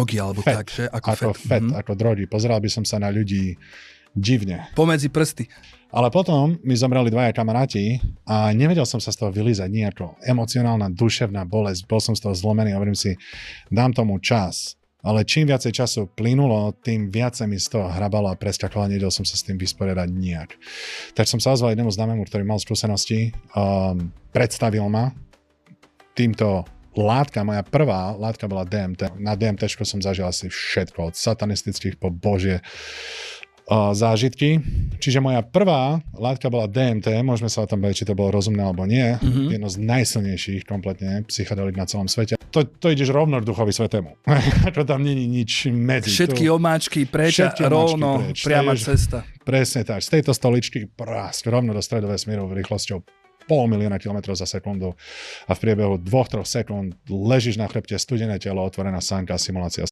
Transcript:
drogy alebo fet, tak, že? Ako drogy. Pozeral by som sa na ľudí divne. Pomedzi prsty. Ale potom mi zomreli dvaja kamaráti a nevedel som sa z toho vylízať nejako. Emocionálna, duševná bolesť, bol som z toho zlomený a hovorím si, dám tomu čas. Ale čím viacej času plynulo, tým viacej mi z toho hrabalo a preskakalo a nedel som sa s tým vysporiadať nijak. Tak som sa ozval jednému známemu, ktorý mal skúsenosti, predstavil ma týmto látka. Moja prvá látka bola DMT. Na DMT som zažil asi všetko, od satanistických po božie zážitky. Čiže moja prvá látka bola DMT, môžeme sa o tom baviť, či to bolo rozumné alebo nie. Jedno z najsilnejších kompletne psychedelik na celom svete. To ideš rovno k duchovi svetému. To tam není nič medzi. Všetky omáčky preč a rovno priama cesta. Presne tak. Z tejto stoličky rovno do stredovesmíru rýchlosťou 500 000 kilometrov za sekundu a v priebehu 2-3 sekúnd ležíš na chrbte, studené telo, otvorená sánka, simulácia.